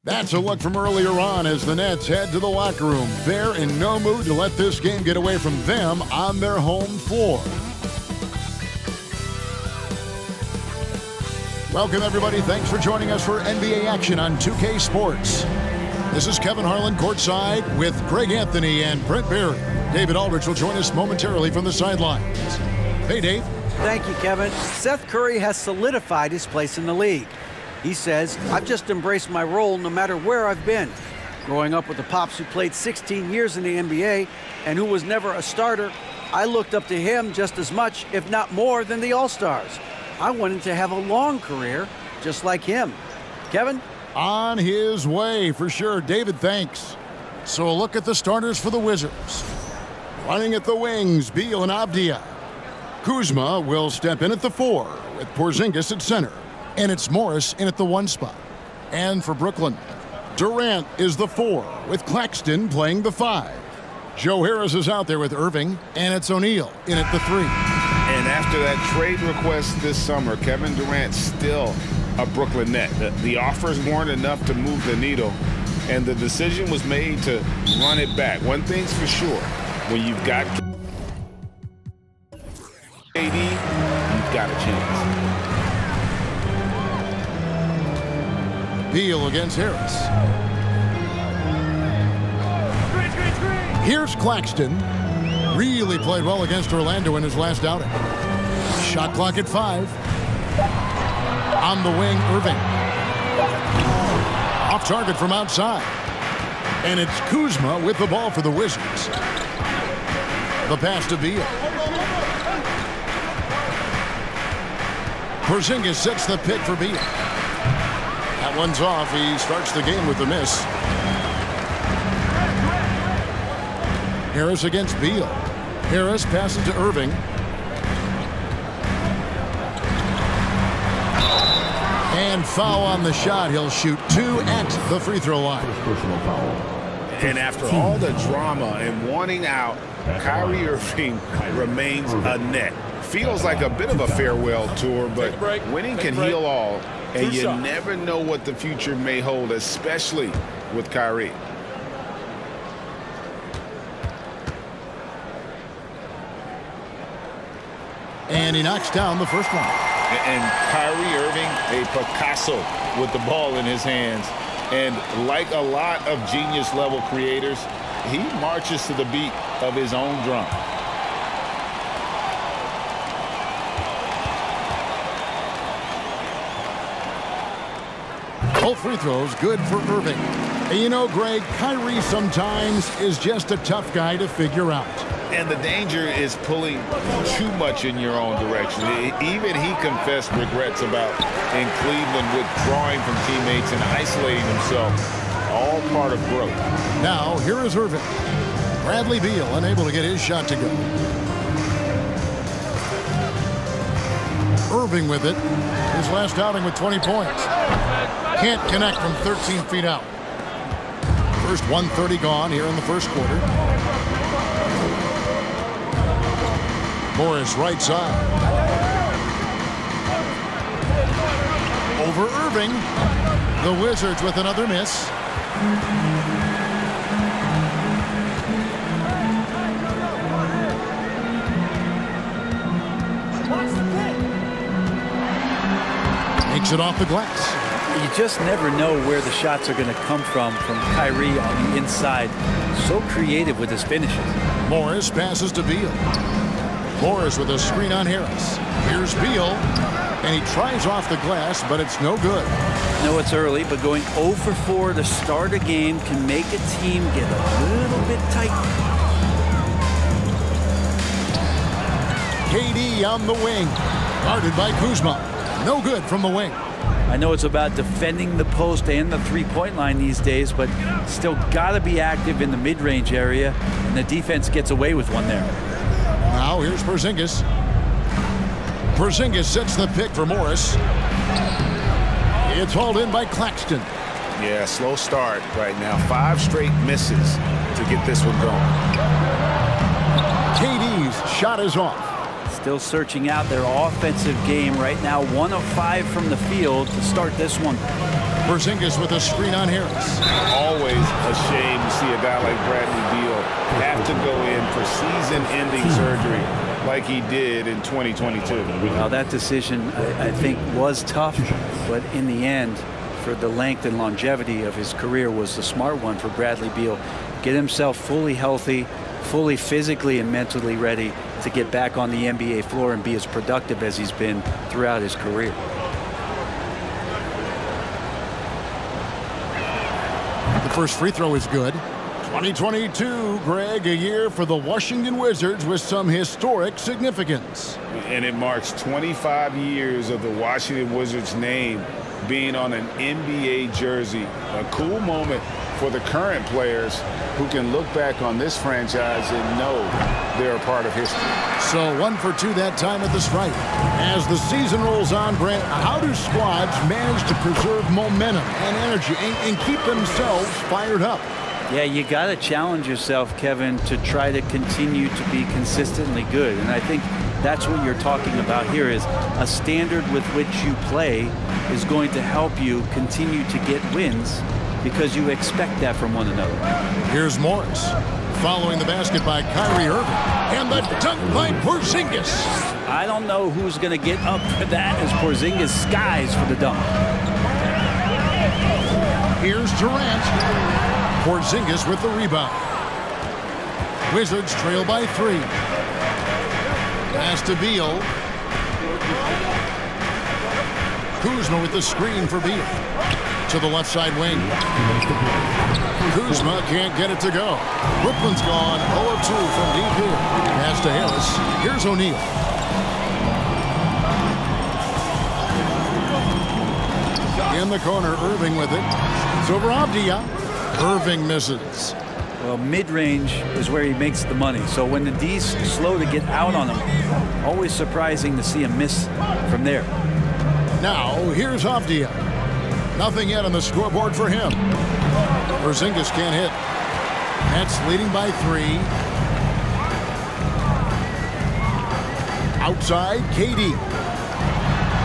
That's a look from earlier on as the Nets head to the locker room. They're in no mood to let this game get away from them on their home floor. Welcome, everybody. Thanks for joining us for NBA action on 2K Sports. This is Kevin Harlan courtside with Greg Anthony and Brent Barry. David Aldridge will join us momentarily from the sidelines. Hey, Dave. Thank you, Kevin. Seth Curry has solidified his place in the league. He says, I've just embraced my role no matter where I've been. Growing up with the Pops who played 16 years in the NBA and who was never a starter, I looked up to him just as much, if not more, than the All-Stars. I wanted to have a long career just like him. Kevin? On his way, for sure. David, thanks. So a look at the starters for the Wizards. Running at the wings, Beal and Avdija. Kuzma will step in at the 4 with Porzingis at center. And it's Morris in at the 1 spot. And for Brooklyn, Durant is the 4 with Claxton playing the 5. Joe Harris is out there with Irving, and it's O'Neal in at the 3. And after that trade request this summer, Kevin Durant's still a Brooklyn Net. The offers weren't enough to move the needle, and the decision was made to run it back. One thing's for sure, when you've got KD, you've got a chance. Beal against Harris. Here's Claxton. Really played well against Orlando in his last outing. Shot clock at 5. On the wing, Irving. Off target from outside. And it's Kuzma with the ball for the Wizards. The pass to Beal. Porzingis sets the pick for Beal. That one's off. He starts the game with a miss. Harris against Beal. Harris passes to Irving. And foul on the shot. He'll shoot 2 at the free throw line. Personal foul. And after all the drama and wanting out, Kyrie Irving remains a Net. Feels like a bit of a farewell tour, but winning can heal all. And you never know what the future may hold, especially with Kyrie. And he knocks down the first one. And Kyrie Irving, a Picasso with the ball in his hands. And like a lot of genius-level creators, he marches to the beat of his own drum. Both free throws good for Irving. And you know, Greg, Kyrie sometimes is just a tough guy to figure out. And the danger is pulling too much in your own direction. Even he confessed regrets about in Cleveland withdrawing from teammates and isolating himself. All part of growth. Now, here is Irving. Bradley Beal unable to get his shot to go. Irving with it. His last outing with 20 points. Can't connect from 13 feet out. First 1:30 gone here in the first quarter. Morris right side. Over Irving. The Wizards with another miss. Makes it off the glass. You just never know where the shots are going to come from Kyrie on the inside. So creative with his finishes. Morris passes to Beal. Morris with a screen on Harris. Here's Beal, and he tries off the glass, but it's no good. I know it's early, but going 0 for 4 to start a game can make a team get a little bit tight. KD on the wing, guarded by Kuzma. No good from the wing. I know it's about defending the post and the three-point line these days, but still got to be active in the mid-range area, and the defense gets away with one there. Now here's Porzingis. Porzingis sets the pick for Morris. It's hauled in by Claxton. Yeah, slow start right now. 5 straight misses to get this one going. KD's shot is off. Still searching out their offensive game right now. 1 of 5 from the field to start this one. Porzingis with a screen on Harris. Always a shame to see a guy like Bradley Beal have to go in for season-ending surgery like he did in 2022. Well, that decision, I think, was tough, but in the end, for the length and longevity of his career, was the smart one for Bradley Beal. Get himself fully healthy, fully physically and mentally ready to get back on the NBA floor and be as productive as he's been throughout his career. The first free throw is good. 2022, Greg, a year for the Washington Wizards with some historic significance. And it marks 25 years of the Washington Wizards name being on an NBA jersey. A cool moment for the current players who can look back on this franchise and know they're a part of history. So 1 for 2 that time at the stripe. As the season rolls on, Brent, how do squads manage to preserve momentum and energy and keep themselves fired up? Yeah, you got to challenge yourself, Kevin, to try to continue to be consistently good. And I think that's what you're talking about here, is a standard with which you play is going to help you continue to get wins because you expect that from one another. Here's Morris following the basket by Kyrie Irving, and the dunk by Porzingis. I don't know who's going to get up for that as Porzingis skies for the dunk. Here's Durant. Porzingis with the rebound. Wizards trail by 3. Pass to Beal. Kuzma with the screen for Beal. To the left side wing. Kuzma can't get it to go. Brooklyn's gone 0 of 2 from deep here. Pass to Harris. Here's O'Neal. In the corner, Irving with it. It's over Avdia. Irving misses. Well, mid-range is where he makes the money. So when the D's slow to get out on him, always surprising to see him miss from there. Now, here's Avdia. Nothing yet on the scoreboard for him. Porzingis can't hit. Nets leading by 3. Outside, KD.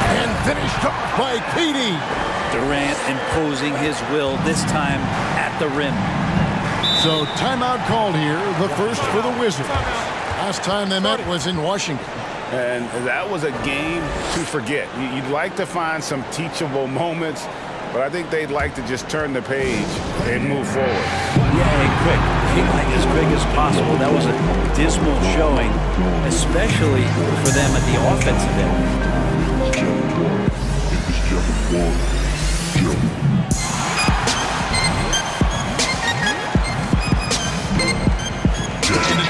And finished off by KD. Durant imposing his will, this time at the rim. So timeout called here, the first for the Wizards. Last time they met was in Washington. And that was a game to forget. You'd like to find some teachable moments, but I think they'd like to just turn the page and move forward. Yeah, and quick. Like as quick as possible. That was a dismal showing, especially for them at the offensive end.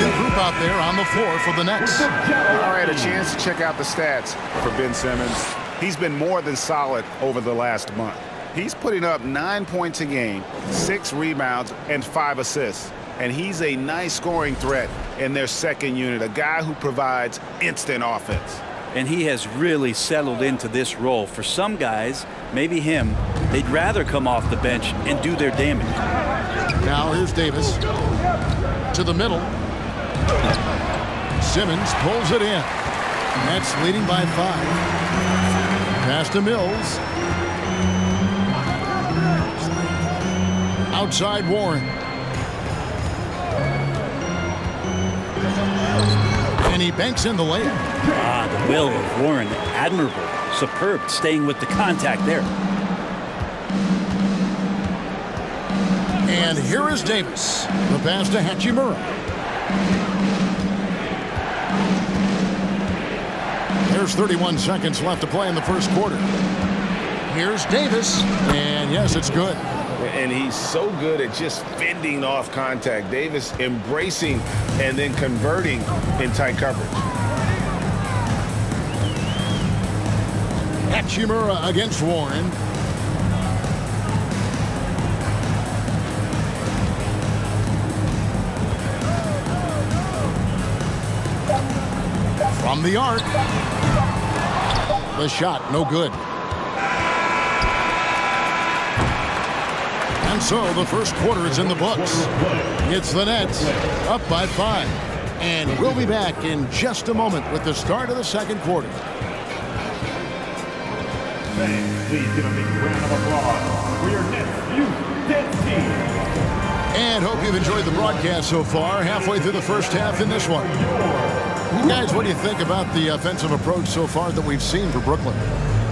Group out there on the floor for the Nets. All right, a chance to check out the stats for Ben Simmons. He's been more than solid over the last month. He's putting up 9 points a game, 6 rebounds, and 5 assists. And he's a nice scoring threat in their second unit, a guy who provides instant offense. And he has really settled into this role. For some guys, maybe him, they'd rather come off the bench and do their damage. Now here's Davis. To the middle. Simmons pulls it in. Nets leading by 5. Pass to Mills. Outside Warren. And he banks in the layup. The will of Warren, admirable, superb, staying with the contact there. And here is Davis. The pass to Hachimura. There's 31 seconds left to play in the first quarter. Here's Davis. And yes, it's good. And he's so good at just fending off contact. Davis embracing and then converting in tight coverage. Hachimura against Warren. From the arc. The shot, no good. And so the first quarter is in the books. It's the Nets up by 5. And we'll be back in just a moment with the start of the second quarter. Fans, please give a big round of applause for your next youth dance team. And hope you've enjoyed the broadcast so far. Halfway through the first half in this one. You guys, what do you think about the offensive approach so far that we've seen for Brooklyn?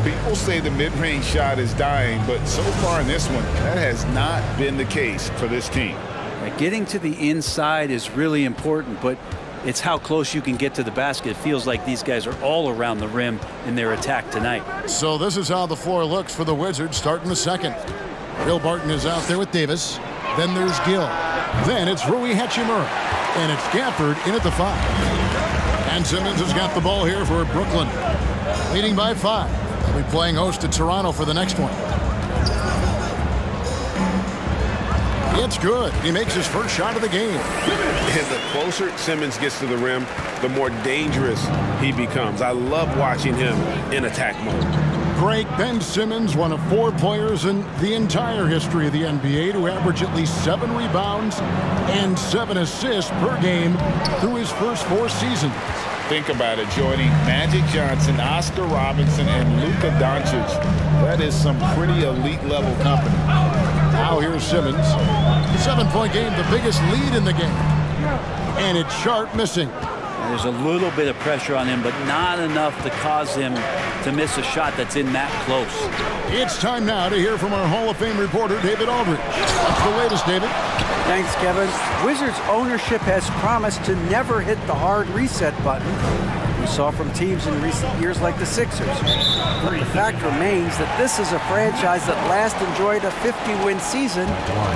People say the mid-range shot is dying, but so far in this one, that has not been the case for this team. Getting to the inside is really important, but it's how close you can get to the basket. It feels like these guys are all around the rim in their attack tonight. So this is how the floor looks for the Wizards starting the second. Will Barton is out there with Davis. Then there's Gill. Then it's Rui Hachimura. And it's Gafford in at the 5. And Simmons has got the ball here for Brooklyn. Leading by 5. They'll be playing host to Toronto for the next one. It's good. He makes his first shot of the game. And the closer Simmons gets to the rim, the more dangerous he becomes. I love watching him in attack mode. Greg, Ben Simmons, one of 4 players in the entire history of the NBA to average at least 7 rebounds and 7 assists per game through his first 4 seasons. Think about it, Jordy. Magic Johnson, Oscar Robinson, and Luka Doncic. That is some pretty elite level company. Now here's Simmons. 7-point game, the biggest lead in the game. And it's Sharp missing. There's a little bit of pressure on him, but not enough to cause him to miss a shot that's in that close. It's time now to hear from our Hall of Fame reporter, David Aldridge. What's the latest, David? Thanks, Kevin. Wizards ownership has promised to never hit the hard reset button we saw from teams in recent years like the Sixers. But the fact remains that this is a franchise that last enjoyed a 50-win season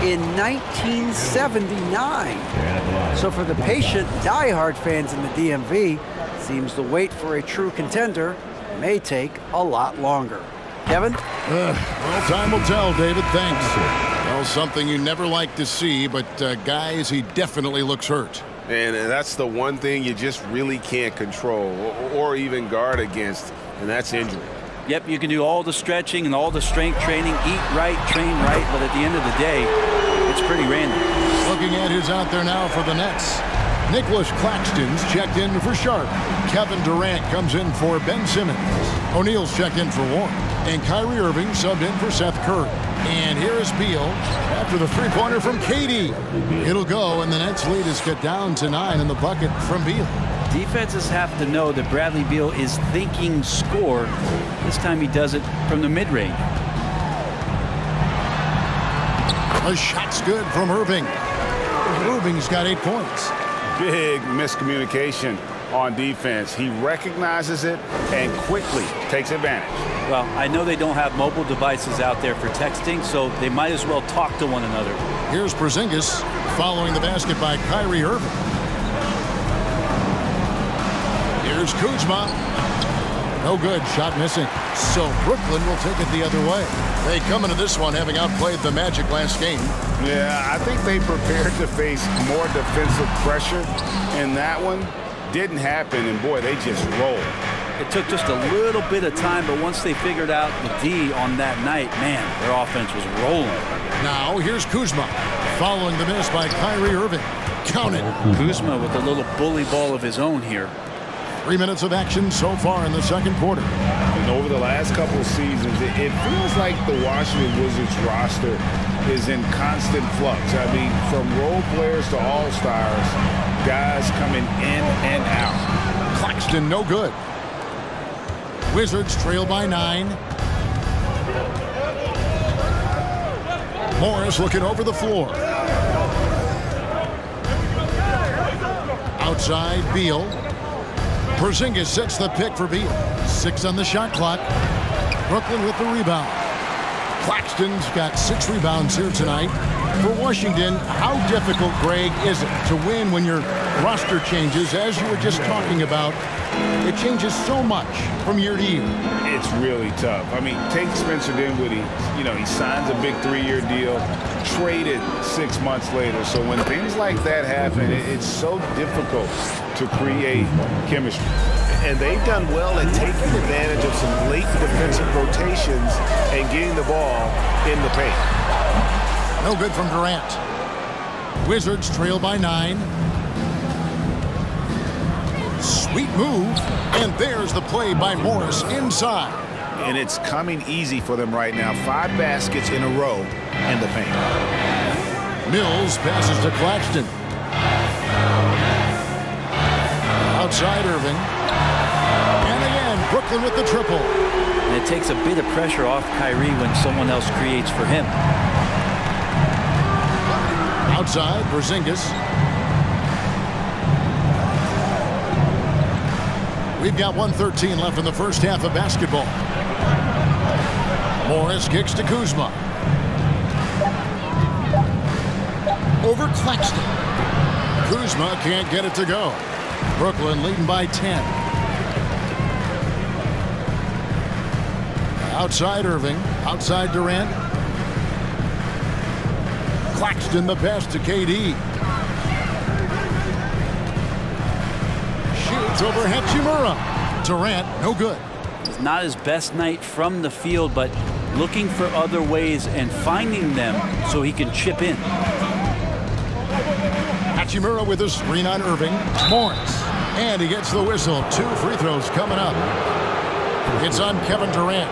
in 1979. So for the patient, die-hard fans in the DMV, seems the wait for a true contender may take a lot longer. Kevin? Well, time will tell, David. Thanks. Well, something you never like to see, but guys, he definitely looks hurt. And that's the one thing you just really can't control or even guard against, and that's injury. Yep, you can do all the stretching and all the strength training, eat right, train right, but at the end of the day, it's pretty random. Looking at who's out there now for the Nets. Nicholas Claxton's checked in for Sharp. Kevin Durant comes in for Ben Simmons. O'Neal's checked in for Warren. And Kyrie Irving subbed in for Seth Curry. And here is Beal after the three-pointer from KD. It'll go, and the Nets lead is cut down to 9 in the bucket from Beal. Defenses have to know that Bradley Beal is thinking score. This time he does it from the mid-range. A shot's good from Irving. Irving's got 8 points. Big miscommunication on defense. He recognizes it and quickly takes advantage. Well, I know they don't have mobile devices out there for texting, so they might as well talk to one another. Here's Porzingis following the basket by Kyrie Irving. Here's Kuzma. No good. Shot missing. So Brooklyn will take it the other way. They come into this one having outplayed the Magic last game. Yeah, I think they prepared to face more defensive pressure, and that one didn't happen, and boy, they just rolled. It took just a little bit of time, but once they figured out the D on that night, man, their offense was rolling. Now here's Kuzma following the miss by Kyrie Irving. Count it. Kuzma with a little bully ball of his own here. 3 minutes of action so far in the second quarter. And over the last couple of seasons, it feels like the Washington Wizards roster is in constant flux. I mean, from role players to all-stars, guys coming in and out. Claxton no good. Wizards trail by 9. Morris looking over the floor. Outside, Beal. Porzingis sets the pick for Beal. 6 on the shot clock. Brooklyn with the rebound. Claxton's got 6 rebounds here tonight. For Washington, how difficult, Greg, is it to win when your roster changes, as you were just talking about? It changes so much from year to year. It's really tough. I mean, take Spencer Dinwiddie. You know, he signs a big 3-year deal, traded 6 months later. So when things like that happen, it's so difficult to create chemistry. And they've done well at taking advantage of some late defensive rotations and getting the ball in the paint. No good from Durant. Wizards trail by 9. Sweet move, and there's the play by Morris inside. and it's coming easy for them right now. 5 baskets in a row in the paint. Mills passes to Claxton. Outside Irving. And again, Brooklyn with the triple. And it takes a bit of pressure off Kyrie when someone else creates for him. Outside, Porzingis. We've got 1:13 left in the first half of basketball. Morris kicks to Kuzma. Over Claxton. Kuzma can't get it to go. Brooklyn leading by 10. Outside Irving. Outside Durant. Claxton the pass to KD. Shoots over Hachimura. Durant, no good. It's not his best night from the field, but looking for other ways and finding them so he can chip in. Hachimura with a screen on Irving. Morris. And he gets the whistle. 2 free throws coming up. It's on Kevin Durant.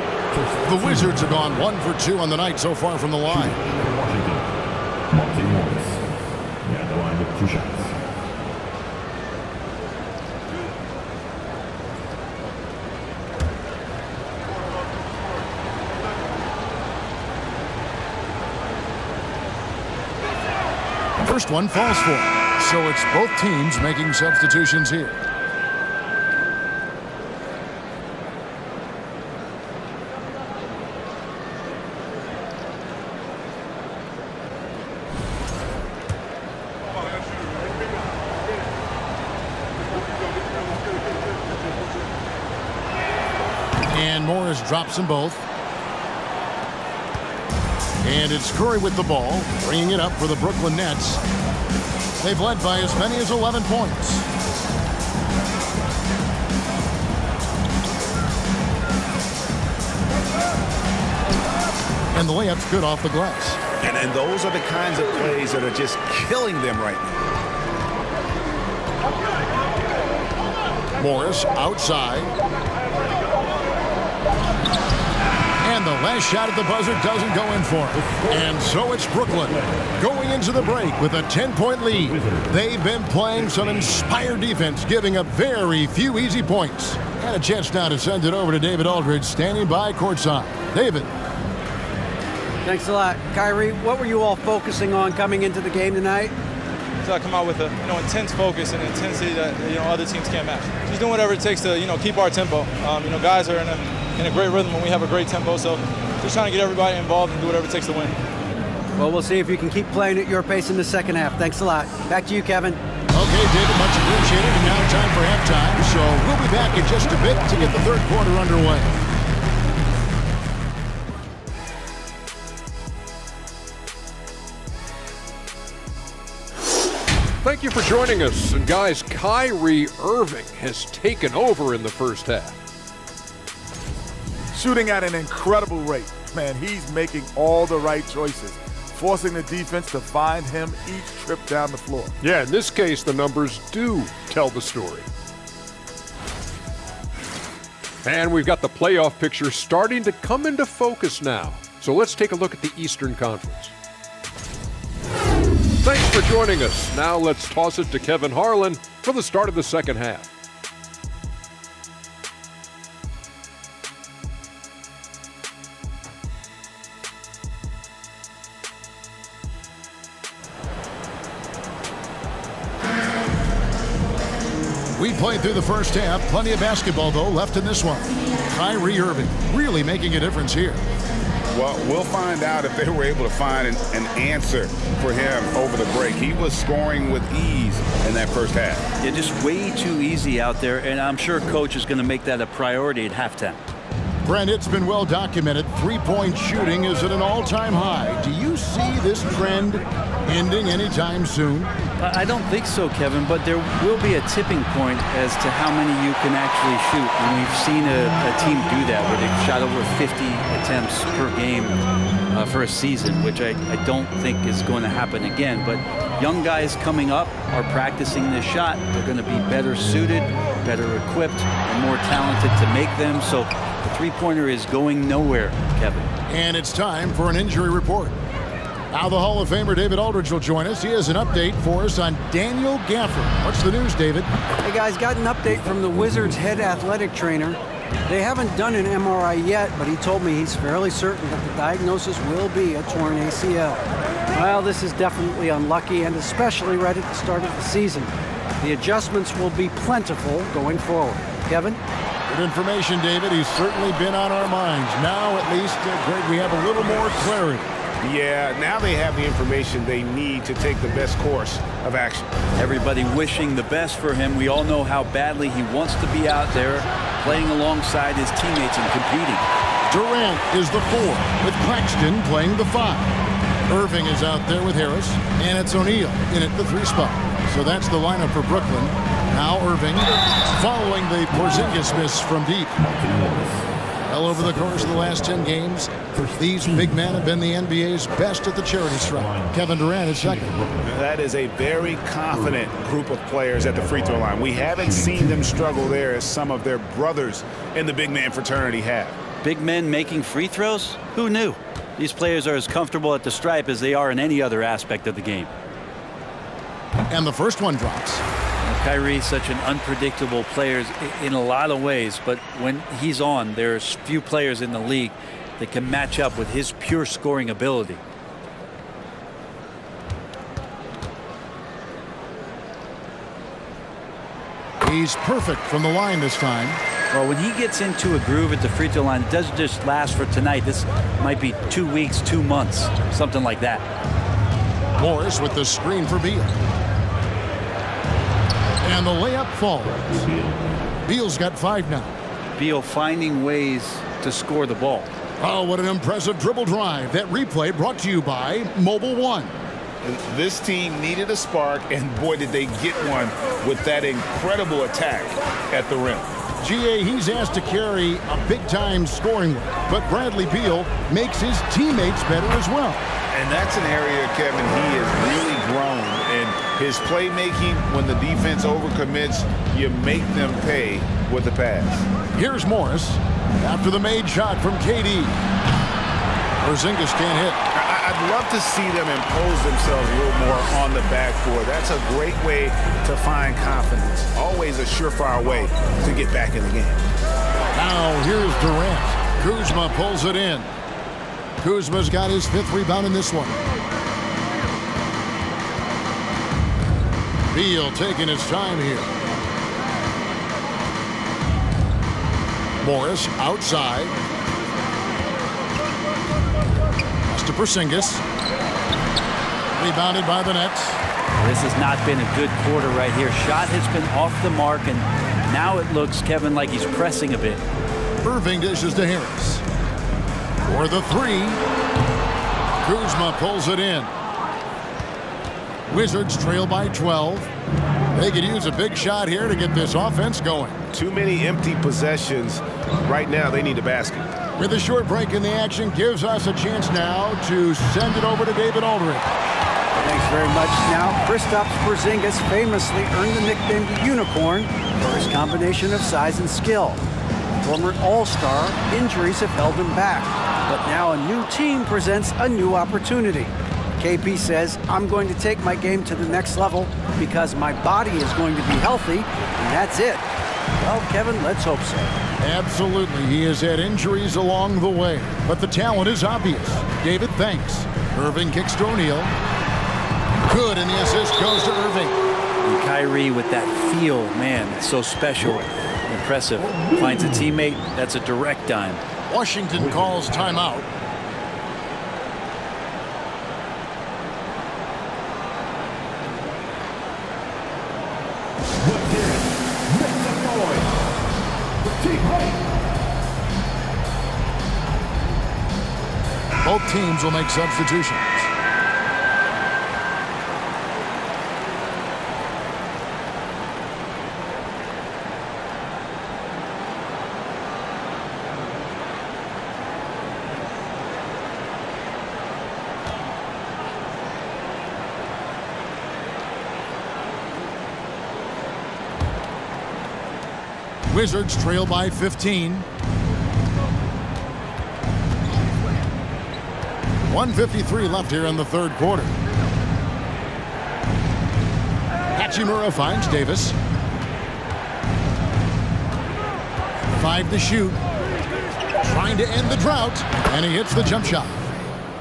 The Wizards have gone 1 for 2 on the night so far from the line. Monty Morris. Yeah, the line with 2 shots. First one falls for him. So it's both teams making substitutions here. And Morris drops them both. And it's Curry with the ball, bringing it up for the Brooklyn Nets. They've led by as many as 11 points. And the layup's good off the glass. And those are the kinds of plays that are just killing them right now. Morris outside. And the last shot at the buzzer doesn't go in for it. And so it's Brooklyn going into the break with a 10-point lead. They've been playing some inspired defense, giving up very few easy points. And a chance now to send it over to David Aldridge, standing by courtside. David. Thanks a lot. Kyrie, what were you all focusing on coming into the game tonight? So I come out with a intense focus and intensity that other teams can't match. Just doing whatever it takes to keep our tempo. Guys are in a great rhythm when we have a great tempo. So just trying to get everybody involved and do whatever it takes to win. Well, we'll see if you can keep playing at your pace in the second half. Thanks a lot. Back to you, Kevin. Okay, David, much appreciated. And now time for halftime. So we'll be back in just a bit to get the third quarter underway. Thank you for joining us. And guys, Kyrie Irving has taken over in the first half. Shooting at an incredible rate. Man, he's making all the right choices, forcing the defense to find him each trip down the floor. Yeah, in this case, the numbers do tell the story. And we've got the playoff picture starting to come into focus now. So let's take a look at the Eastern Conference. Thanks for joining us. Now let's toss it to Kevin Harlan for the start of the second half. We played through the first half. Plenty of basketball, though, left in this one. Kyrie Irving really making a difference here. Well, we'll find out if they were able to find an answer for him over the break. He was scoring with ease in that first half. Yeah, just way too easy out there, and I'm sure Coach is going to make that a priority at halftime. Brent, it's been well documented. Three-point shooting is at an all-time high. Do you see this trend ending anytime soon? I don't think so, Kevin, but there will be a tipping point as to how many you can actually shoot. And we've seen a team do that where they've shot over 50 attempts per game for a season, which I don't think is going to happen again. But young guys coming up are practicing this shot. They're going to be better suited. better equipped and more talented to make them. So the three-pointer is going nowhere, Kevin. And it's time for an injury report. Now the Hall of Famer David Aldridge will join us. He has an update for us on Daniel Gafford. What's the news, David? Hey guys, got an update from the Wizards head athletic trainer. They haven't done an MRI yet, but he told me he's fairly certain that the diagnosis will be a torn ACL. Well, this is definitely unlucky, and especially right at the start of the season. The adjustments will be plentiful going forward. Kevin? Good information, David. He's certainly been on our minds. Now, at least, Greg, we have a little more clarity. Yeah, now they have the information they need to take the best course of action. Everybody wishing the best for him. We all know how badly he wants to be out there playing alongside his teammates and competing. Durant is the 4, with Claxton playing the 5. Irving is out there with Harris, and it's O'Neal in at the 3 spot. So that's the lineup for Brooklyn. Now Irving, following the Porzingis miss from deep. Well, over the course of the last 10 games, these big men have been the NBA's best at the charity stripe. Kevin Durant is second. That is a very confident group of players at the free throw line. We haven't seen them struggle there as some of their brothers in the big man fraternity have. Big men making free throws? Who knew? These players are as comfortable at the stripe as they are in any other aspect of the game. And the first one drops. Kyrie is such an unpredictable player in a lot of ways, but when he's on, there's few players in the league that can match up with his pure scoring ability. He's perfect from the line this time. Well, when he gets into a groove at the free throw line, it doesn't just last for tonight. This might be 2 weeks, 2 months, something like that. Morris with the screen for Beal. And the layup falls. Beal's got 5 now. Beal finding ways to score the ball. Oh, what an impressive dribble drive. That replay brought to you by Mobile One. This team needed a spark, and boy, did they get one with that incredible attack at the rim. GA, he's asked to carry a big-time scoring load, but Bradley Beal makes his teammates better as well. And that's an area, Kevin, he has really grown. And his playmaking, when the defense overcommits, you make them pay with the pass. Here's Morris after the made shot from KD. Porzingis can't hit. I'd love to see them impose themselves a little more on the backboard. That's a great way to find confidence. Always a surefire way to get back in the game. Now here's Durant. Kuzma pulls it in. Kuzma's got his 5th rebound in this one. Beal taking his time here. Morris outside. To Porzingis. Rebounded by the Nets. This has not been a good quarter right here. Shot has been off the mark, and now it looks, Kevin, like he's pressing a bit. Irving dishes to Harris. For the 3. Kuzma pulls it in. Wizards trail by 12. They could use a big shot here to get this offense going. Too many empty possessions. Right now, they need a basket. With a short break in the action, gives us a chance now to send it over to David Aldridge. Thanks very much. Now, Kristaps Porzingis famously earned the nickname the Unicorn for his combination of size and skill. Former All-Star, injuries have held him back. But now a new team presents a new opportunity. KP says, I'm going to take my game to the next level because my body is going to be healthy, and that's it. Well, Kevin, let's hope so. Absolutely. He has had injuries along the way, but the talent is obvious. David, thanks. Irving kicks to O'Neal. Good, and the assist goes to Irving. And Kyrie with that feel, man, it's so special. Impressive. Finds a teammate. That's a direct dime. Washington calls timeout. Both teams will make substitutions. Wizards trail by 15. 1:53 left here in the third quarter. Hachimura finds Davis. 5 to shoot. Trying to end the drought, and he hits the jump shot.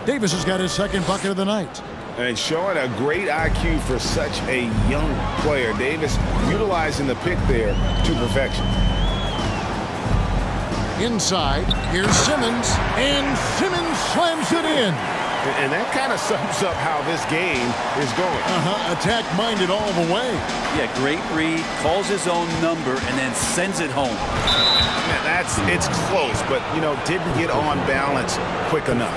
Davis has got his second bucket of the night. And showing a great IQ for such a young player. Davis utilizing the pick there to perfection. Inside, here's Simmons, and Simmons slams it in. And that kind of sums up how this game is going. Attack-minded all the way. Yeah, great read, calls his own number, and then sends it home. Man, it's close, but, you know, didn't get on balance quick enough.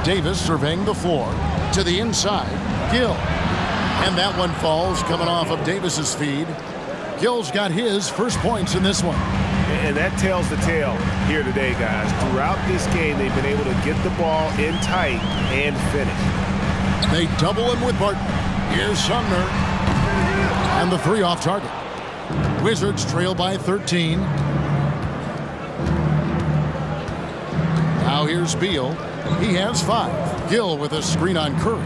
Davis surveying the floor to the inside. Gill. And that one falls coming off of Davis's feed. Gill's got his first points in this one. And that tells the tale here today, guys. Throughout this game, they've been able to get the ball in tight and finish. They double him with Barton. Here's Sumner. And the three off target. Wizards trail by 13. Now here's Beal. He has 5. Gill with a screen on Curry.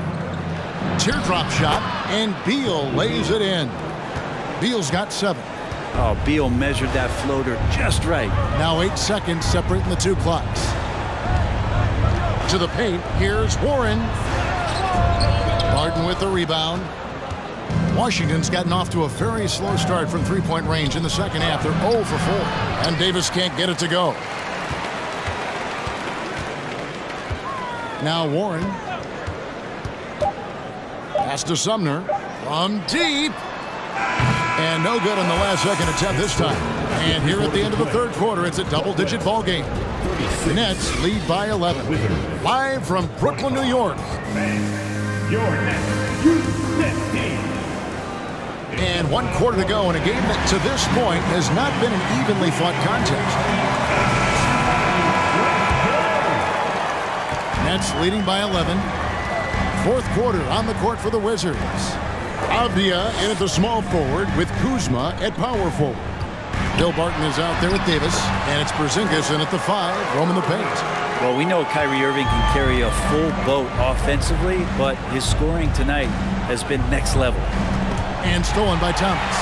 Teardrop shot, and Beal lays it in. Beal's got 7. Oh, Beal measured that floater just right. Now 8 seconds separating the two clocks. To the paint, here's Warren. Barton with the rebound. Washington's gotten off to a very slow start from three-point range in the second half. They're 0 for 4, and Davis can't get it to go. Now Warren. Pass to Sumner from deep. And no good on the last second attempt this time. And here at the end of the third quarter, it's a double-digit ball game. The Nets lead by 11. Live from Brooklyn, New York. Your Nets team. And 1 quarter to go in a game that to this point has not been an evenly fought contest. Nets leading by 11. Fourth quarter on the court for the Wizards. Avdia in at the small forward with Kuzma at power forward. Bill Barton is out there with Davis, and it's Porzingis in at the 5, roaming the paint. Well, we know Kyrie Irving can carry a full boat offensively, but his scoring tonight has been next level. And stolen by Thomas.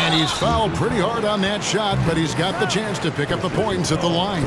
And he's fouled pretty hard on that shot, but he's got the chance to pick up the points at the line.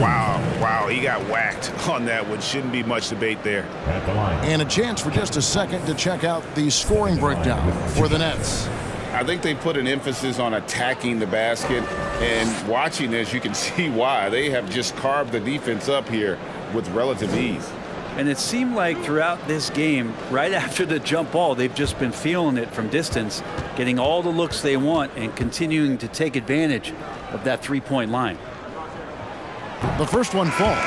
Wow, he got whacked on that one. Shouldn't be much debate there. At the line. And a chance for just a second to check out the scoring breakdown for the Nets. I think they put an emphasis on attacking the basket, and watching this, you can see why. They have just carved the defense up here with relative ease. And it seemed like throughout this game, right after the jump ball, they've just been feeling it from distance, getting all the looks they want and continuing to take advantage of that three-point line. The first one falls.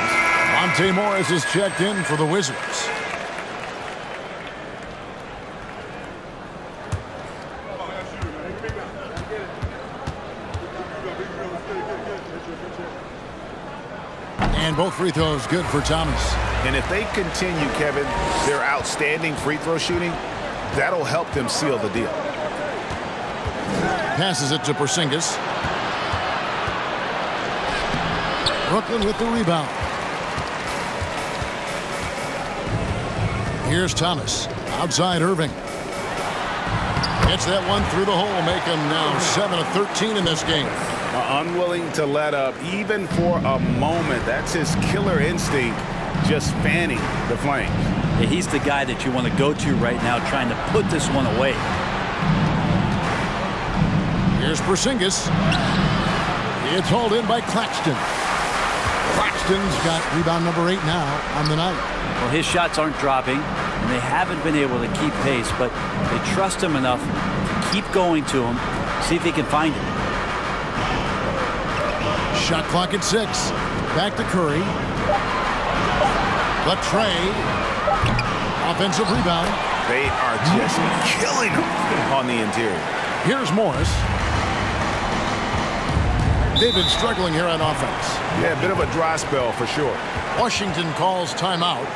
Monte Morris is checked in for the Wizards. And both free throws good for Thomas. And if they continue, Kevin, their outstanding free throw shooting, that'll help them seal the deal. Passes it to Porzingis. Brooklyn with the rebound. Here's Thomas. Outside Irving. Gets that one through the hole, make him now 7 of 13 in this game. Unwilling to let up even for a moment. That's his killer instinct, just fanning the flames. Yeah, he's the guy that you want to go to right now, trying to put this one away. Here's Porzingis. It's hauled in by Claxton. Claxton's got rebound number 8 now on the night. Well, his shots aren't dropping, and they haven't been able to keep pace, but they trust him enough to keep going to him, see if he can find it. Shot clock at 6. Back to Curry. Latrey. Offensive rebound. They are just killing him on the interior. Here's Morris. They've been struggling here on offense. Yeah, a bit of a dry spell for sure. Washington calls timeout.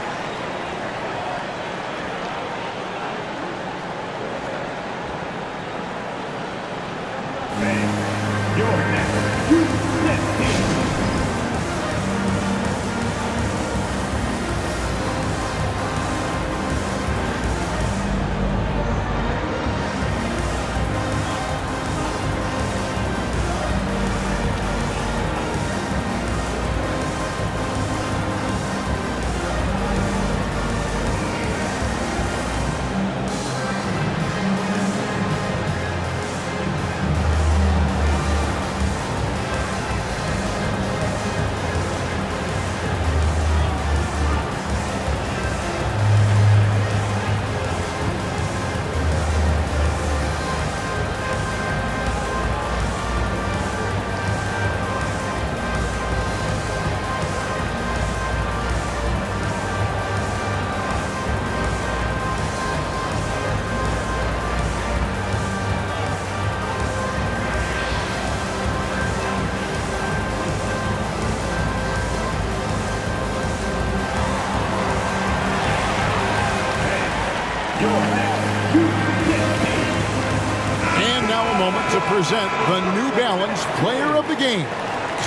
And now a moment to present the New Balance Player of the Game,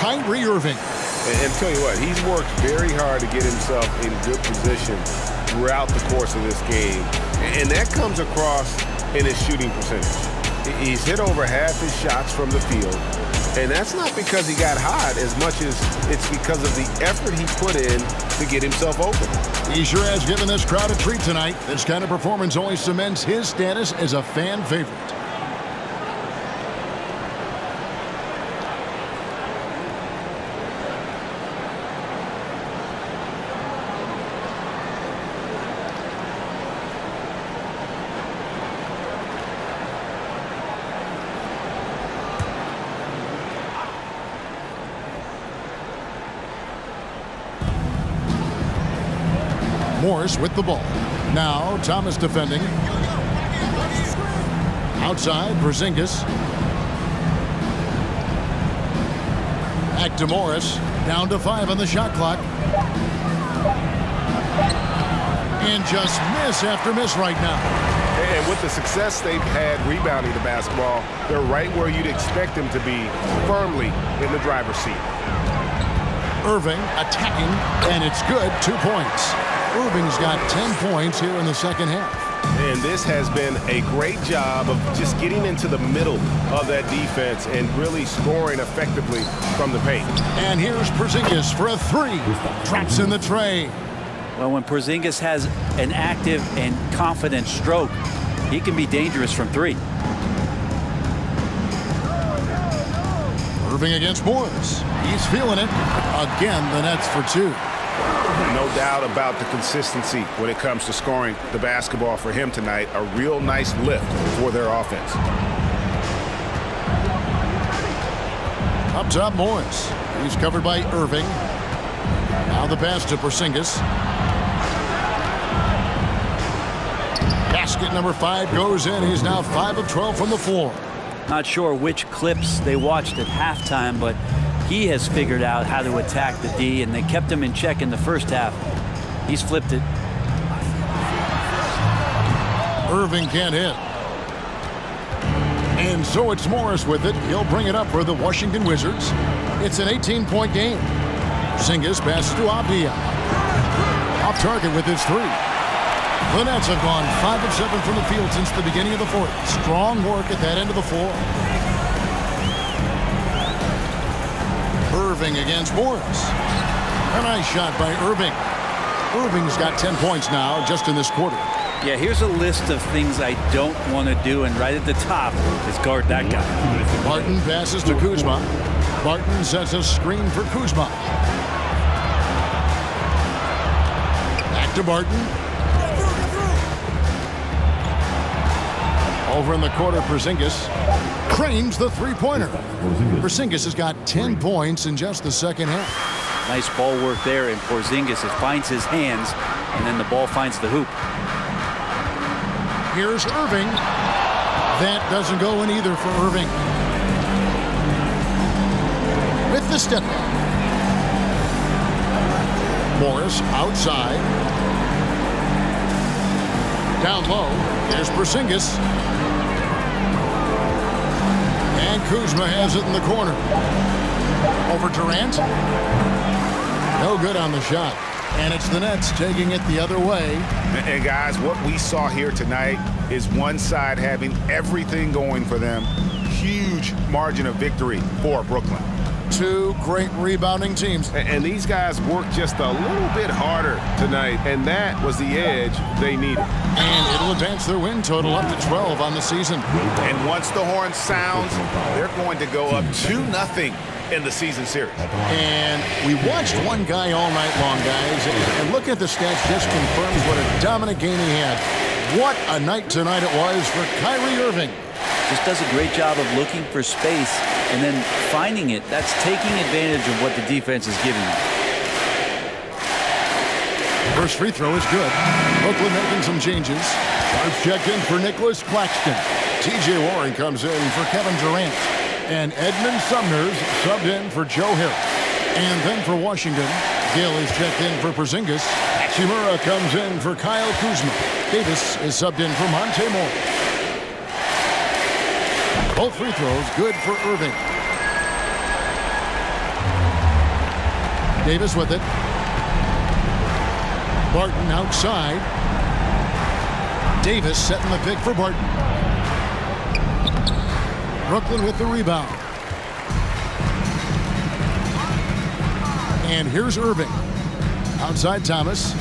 Kyrie Irving. And tell you what, he's worked very hard to get himself in good position throughout the course of this game. And that comes across in his shooting percentage. He's hit over half his shots from the field. And that's not because he got hot as much as it's because of the effort he put in to get himself open. He sure has given this crowd a treat tonight. This kind of performance only cements his status as a fan favorite. Morris with the ball. Now Thomas defending. Outside, Porzingis. Back to Morris. Down to 5 on the shot clock. And just miss after miss right now. And with the success they've had rebounding the basketball, they're right where you'd expect them to be, firmly in the driver's seat. Irving attacking, and it's good. 2 points. Irving's got 10 points here in the second half. And this has been a great job of just getting into the middle of that defense and really scoring effectively from the paint. And here's Porzingis for a 3. Drops in the tray. Well, when Porzingis has an active and confident stroke, he can be dangerous from 3. Irving against Morris. He's feeling it. Again, the Nets for 2. No doubt about the consistency when it comes to scoring the basketball for him tonight. A real nice lift for their offense. Up top, Morris. He's covered by Irving. Now the pass to Porzingis. Basket number 5 goes in. He's now 5 of 12 from the floor. Not sure which clips they watched at halftime, but he has figured out how to attack the D, and they kept him in check in the first half. He's flipped it. Irving can't hit. And so it's Morris with it. He'll bring it up for the Washington Wizards. It's an 18-point game. Porzingis passes to Avdija. Off target with his 3. The Nets have gone 5 of 7 from the field since the beginning of the fourth. Strong work at that end of the floor. Irving against Morris. A nice shot by Irving. Irving's got 10 points now just in this quarter. Yeah, here's a list of things I don't want to do, and right at the top is guard that guy. Barton passes to Kuzma. Barton sets a screen for Kuzma. Back to Barton. Over in the corner, Porzingis cranes the three-pointer. Porzingis has got 10 points in just the second half. Nice ball work there, and Porzingis, it finds his hands, and then the ball finds the hoop. Here's Irving. That doesn't go in either for Irving. with the step back. Morris outside. Down low. There's Porzingis. And Kuzma has it in the corner. Over Durant. No good on the shot. And it's the Nets taking it the other way. And guys, what we saw here tonight is one side having everything going for them. Huge margin of victory for Brooklyn. Two great rebounding teams. And these guys worked just a little bit harder tonight, and that was the edge they needed. And it'll advance their win total up to 12 on the season. And once the horn sounds, they're going to go up 2-0 in the season series. And we watched one guy all night long, guys, and looking at the stats just confirms what a dominant game he had. What a night tonight it was for Kyrie Irving. Just does a great job of looking for space and then finding it. That's taking advantage of what the defense is giving you. First free throw is good. Brooklyn making some changes. Sharps checked in for Nicholas Claxton. T.J. Warren comes in for Kevin Durant. And Edmund Sumner's subbed in for Joe Harris. And then for Washington, Gill is checked in for Porzingis. Hachimura comes in for Kyle Kuzma. Davis is subbed in for Monte Morris. Both free throws good for Irving. Davis with it. Barton outside. Davis setting the pick for Barton. Brooklyn with the rebound. And here's Irving. Outside Thomas.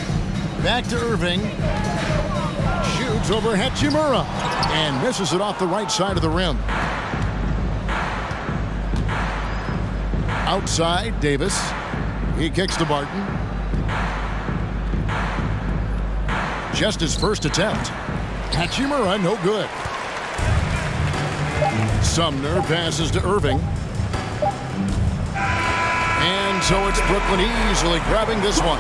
Back to Irving. Shoots over Hachimura. And misses it off the right side of the rim. Outside Davis. He kicks to Barton. Just his first attempt. Hachimura no good. Sumner passes to Irving. And so it's Brooklyn easily grabbing this one.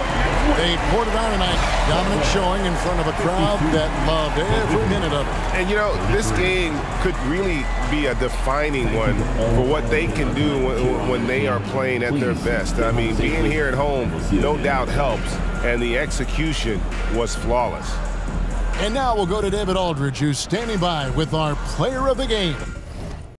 They poured it on tonight. Dominant showing in front of a crowd that loved every minute of it. And, you know, this game could really be a defining one for what they can do when they are playing at their best. I mean, being here at home no doubt helps, and the execution was flawless. And now we'll go to David Aldridge, who's standing by with our player of the game.